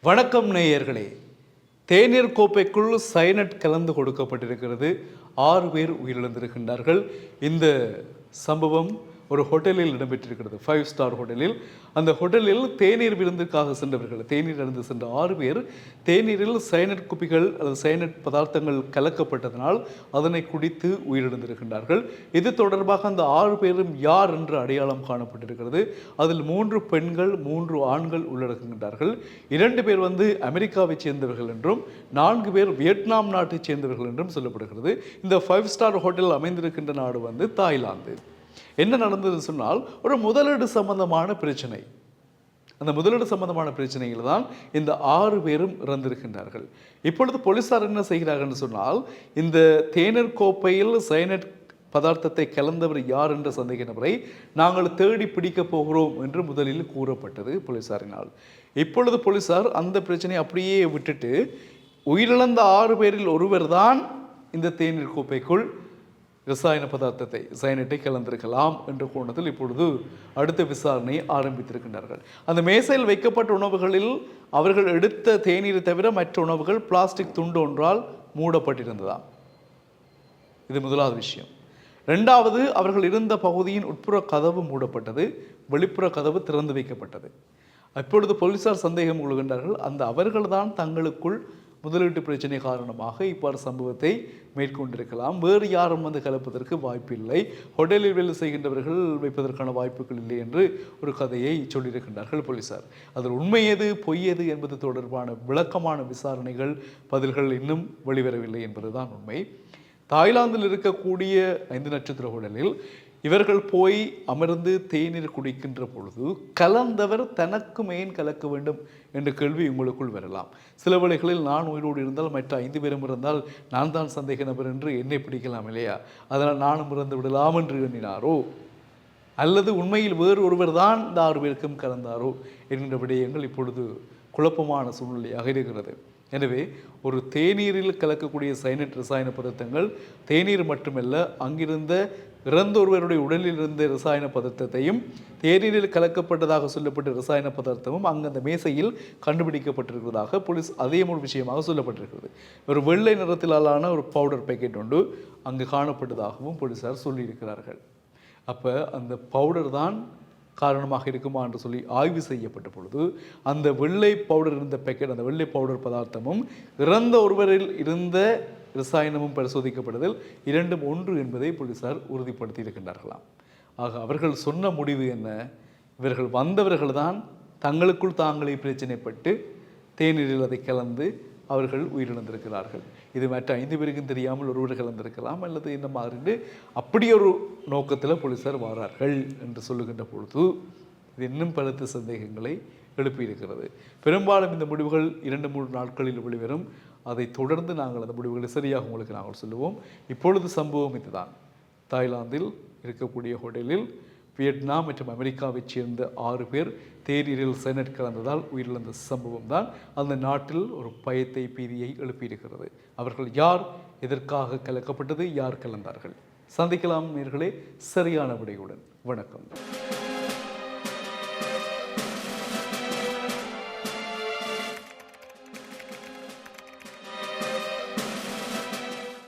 வணக்கம் நேயர்களே. தேநீர் கோப்பைக்குள் சைனட் கலந்து கொடுக்கப்பட்டிருக்கிறது. 6 பேர் உயிரிழந்திருக்கின்றார்கள். இந்த சம்பவம் ஒரு ஹோட்டலில் இடம்பெற்றிருக்கிறது, 5 ஸ்டார் ஹோட்டலில். அந்த ஹோட்டலில் தேநீர் விருந்துக்காக சென்றவர்கள், தேநீர் அருந்து சென்ற 6 பேர் தேநீரில் சைனட் குப்பிகள் அல்லது சைனட் பதார்த்தங்கள் கலக்கப்பட்டதனால் அதனை குடித்து உயிரிழந்திருக்கின்றார்கள். இது தொடர்பாக அந்த 6 பேரும் யார் என்று அடையாளம் காணப்பட்டிருக்கிறது. அதில் 3 பெண்கள் 3 ஆண்கள் உள்ளடங்குகின்றார்கள். 2 பேர் அமெரிக்காவைச் சேர்ந்தவர்கள் என்றும் 4 பேர் வியட்நாம் நாட்டைச் சேர்ந்தவர்கள் என்றும் சொல்லப்படுகிறது. இந்த 5 ஸ்டார் ஹோட்டல் அமைந்திருக்கின்ற நாடு தாய்லாந்து. என்ன நடந்தது சொன்னால், ஒரு முதலீடு சம்பந்தமான பிரச்சனை. அந்த முதலீடு சம்பந்தமான பிரச்சனையில் தான் இந்த 6 பேரும் இறந்திருக்கின்றார்கள். இப்பொழுது போலீசார் என்ன செய்கிறார்கள் என்று சொன்னால், இந்த தேநீர் கோப்பையில் சைனட் பதார்த்தத்தை கலந்தவர் யார் என்ற சந்தேக நபரை நாங்கள் தேடி பிடிக்கப் போகிறோம் என்று முதலில் கூறப்பட்டது போலீசாரினால். இப்பொழுது போலீசார் அந்த பிரச்சனையை அப்படியே விட்டுட்டு, உயிரிழந்த 6 பேரில் ஒருவர் தான் இந்த தேநீர் கோப்பைக்குள் ரசாயன பதார்த்தத்தை சைனட்டை கலந்திருக்கலாம் என்ற கோணத்தில் இப்பொழுது அடுத்த விசாரணையை ஆரம்பித்திருக்கின்றார்கள். அந்த மேசையில் வைக்கப்பட்ட உணவுகளில் அவர்கள் எடுத்த தேநீரை தவிர மற்ற உணவுகள் பிளாஸ்டிக் துண்டு ஒன்றால் மூடப்பட்டிருந்ததாம். இது முதலாவது விஷயம். 2வது, அவர்கள் இருந்த பகுதியின் உட்புற கதவு மூடப்பட்டது, வெளிப்புற கதவு திறந்து வைக்கப்பட்டது. அப்பொழுது போலீசார் சந்தேகம் கொள்கின்றார்கள், அந்த அவர்கள்தான் தங்களுக்குள் முதலீட்டு பிரச்சனை காரணமாக இவ்வாறு சம்பவத்தை மேற்கொண்டிருக்கலாம். வேறு யாரும் கலப்பதற்கு வாய்ப்பில்லை, ஹோட்டலில் வேலை செய்கின்றவர்கள் வைப்பதற்கான வாய்ப்புகள் இல்லை என்று ஒரு கதையை சொல்லியிருக்கின்றார்கள் போலீசார். அதில் உண்மை எது பொய் எது என்பது தொடர்பான விளக்கமான விசாரணைகள், பதில்கள் இன்னும் வெளிவரவில்லை என்பதுதான் உண்மை. தாய்லாந்தில் இருக்கக்கூடிய 5 நட்சத்திர ஹோட்டலில் இவர்கள் போய் அமர்ந்து தேநீர் குடிக்கின்ற பொழுது கலந்தவர் தனக்கு ஏன் கலக்க வேண்டும் என்ற கேள்வி உங்களுக்குள் வரலாம். சில வேளைகளில் நான் உயிரோடு இருந்தால் மற்ற 5 பேரும் இருந்தால் நான் தான் சந்தேக நபர் என்று என்னை பிடிக்கலாம் இல்லையா, அதனால் நானும் இறந்து விடலாம் என்று எண்ணினாரோ, அல்லது உண்மையில் வேறு ஒருவர் தான் இந்த 6 பேருக்கும் கலந்தாரோ என்கின்ற விடயங்கள் இப்பொழுது குழப்பமான சூழ்நிலையாக இருக்கிறது. எனவே ஒரு தேநீரில் கலக்கக்கூடிய சைனட் ரசாயன பதார்த்தங்கள் தேநீர் மட்டுமல்ல, அங்கிருந்த இறந்த ஒருவருடைய உடலில் இருந்த ரசாயன பதார்த்தத்தையும் தேநீரில் கலக்கப்பட்டதாக சொல்லப்பட்ட ரசாயன பதார்த்தமும் அங்கு அந்த மேசையில் கண்டுபிடிக்கப்பட்டிருக்கிறதாக போலீஸ் அதே ஒரு விஷயமாக சொல்லப்பட்டிருக்கிறது. ஒரு வெள்ளை நிறத்திலான ஒரு பவுடர் பேக்கெட் ஒன்று அங்கு காணப்பட்டதாகவும் போலீசார் சொல்லியிருக்கிறார்கள். அப்போ அந்த பவுடர் தான் காரணமாக இருக்குமா என்று சொல்லி ஆய்வு செய்யப்பட்ட பொழுது அந்த வெள்ளை பவுடர் இருந்த பேக்கெட், அந்த வெள்ளை பவுடர் பதார்த்தமும் இறந்த ஒருவரில் இருந்த ரசாயனமும் பரிசோதிக்கப்பட்டதில் 2ம் ஒன்று என்பதை போலீசார் உறுதிப்படுத்தி இருக்கின்றார்களாம். ஆக அவர்கள் சொன்ன முடிவு என்ன? இவர்கள் வந்தவர்கள் தான் தங்களுக்குள் தாங்களே பிரச்சனைப்பட்டு தேநீரில் அதை கலந்து அவர்கள் உயிரிழந்திருக்கிறார்கள். இது மற்ற 5 பேருக்கும் தெரியாமல் ஒருவர் கலந்திருக்கலாம் அல்லது என்ன மாதிரி அப்படி ஒரு நோக்கத்தில் போலீசார் வாரார்கள் என்று சொல்லுகின்ற பொழுது இது இன்னும் பலத்த சந்தேகங்களை எழுப்பியிருக்கிறது. பெரும்பாலும் இந்த முடிவுகள் 2-3 நாட்களில் வெளிவரும். அதை தொடர்ந்து நாங்கள் அந்த முடிவுகளை சரியாக உங்களுக்கு நாங்கள் சொல்லுவோம். இப்பொழுது சம்பவம் இதுதான். தாய்லாந்தில் இருக்கக்கூடிய ஹோட்டலில் வியட்நாம் மற்றும் அமெரிக்காவைச் சேர்ந்த 6 பேர் தேநீரில் சைனட் கலந்ததால் உயிரிழந்த சம்பவம் தான் அந்த நாட்டில் ஒரு பயத்தை பீதியை எழுப்பியிருக்கிறது. அவர்கள் யார், எதற்காக கலக்கப்பட்டது, யார் கலந்தார்கள்? சந்திக்கலாம் நேயர்களே சரியான விடையுடன். வணக்கம்.